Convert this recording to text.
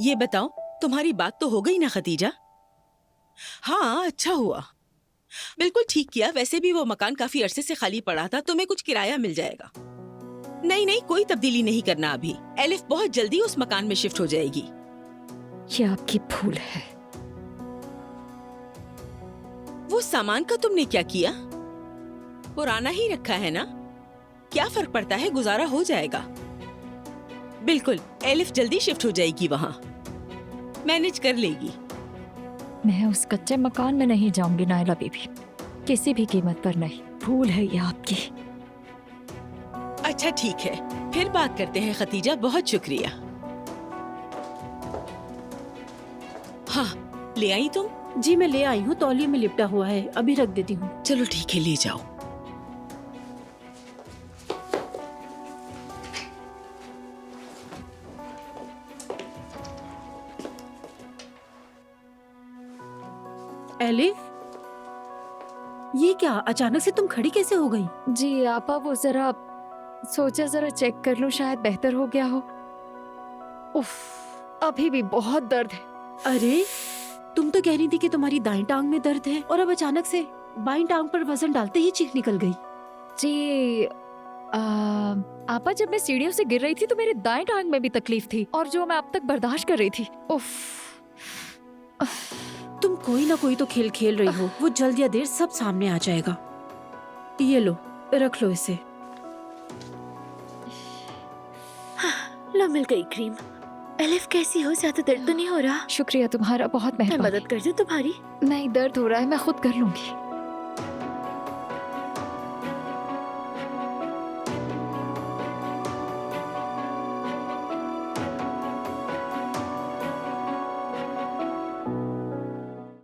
ये बताओ, तुम्हारी बात तो हो गई ना खतीजा? हाँ, अच्छा हुआ। बिल्कुल ठीक किया। वैसे भी वो मकान काफी अरसे से खाली पड़ा था, तुम्हें कुछ किराया मिल जाएगा। नहीं नहीं, कोई तब्दीली नहीं करना अभी। एलिफ बहुत जल्दी उस मकान में शिफ्ट हो जाएगी। ये आपकी भूल है। वो सामान का तुमने क्या किया? पुराना ही रखा है ना? क्या फर्क पड़ता है, गुजारा हो जाएगा। बिल्कुल, एलिफ जल्दी शिफ्ट हो जाएगी वहाँ, मैनेज कर लेगी। मैं उस कच्चे मकान में नहीं जाऊंगी नायला बीबी, किसी भी कीमत पर नहीं। भूल है ये आपकी। अच्छा ठीक है, फिर बात करते हैं खतीजा। बहुत शुक्रिया। हाँ, ले आई तुम? जी मैं ले आई हूँ, तौलिए में लिपटा हुआ है, अभी रख देती हूँ। चलो ठीक है, ले जाओ। एलिफ, ये क्या अचानक से तुम खड़ी कैसे हो गई? जी आपा, वो जरा सोचा जरा चेक कर लूं, शायद बेहतर हो गया हो। उफ, अभी भी बहुत दर्द है। अरे, तुम तो कह रही थी कि तुम्हारी दाईं टांग में दर्द है और अब अचानक से बाईं टांग पर वजन डालते ही चीख निकल गई। जी आपा, जब मैं सीढ़ियों से गिर रही थी तो मेरे दाएं टांग में भी तकलीफ थी, और जो मैं अब तक बर्दाश्त कर रही थी। उफ। तुम कोई ना कोई तो खेल खेल रही हो, वो जल्द या देर सब सामने आ जाएगा। ये लो, रख लो इसे। लो, मिल गई क्रीम। एलिफ कैसी हो? ज्यादा दर्द तो नहीं हो रहा? शुक्रिया तुम्हारा, बहुत मैं मेहरबानी। मदद कर दूं तुम्हारी? नहीं, दर्द हो रहा है, मैं खुद कर लूंगी।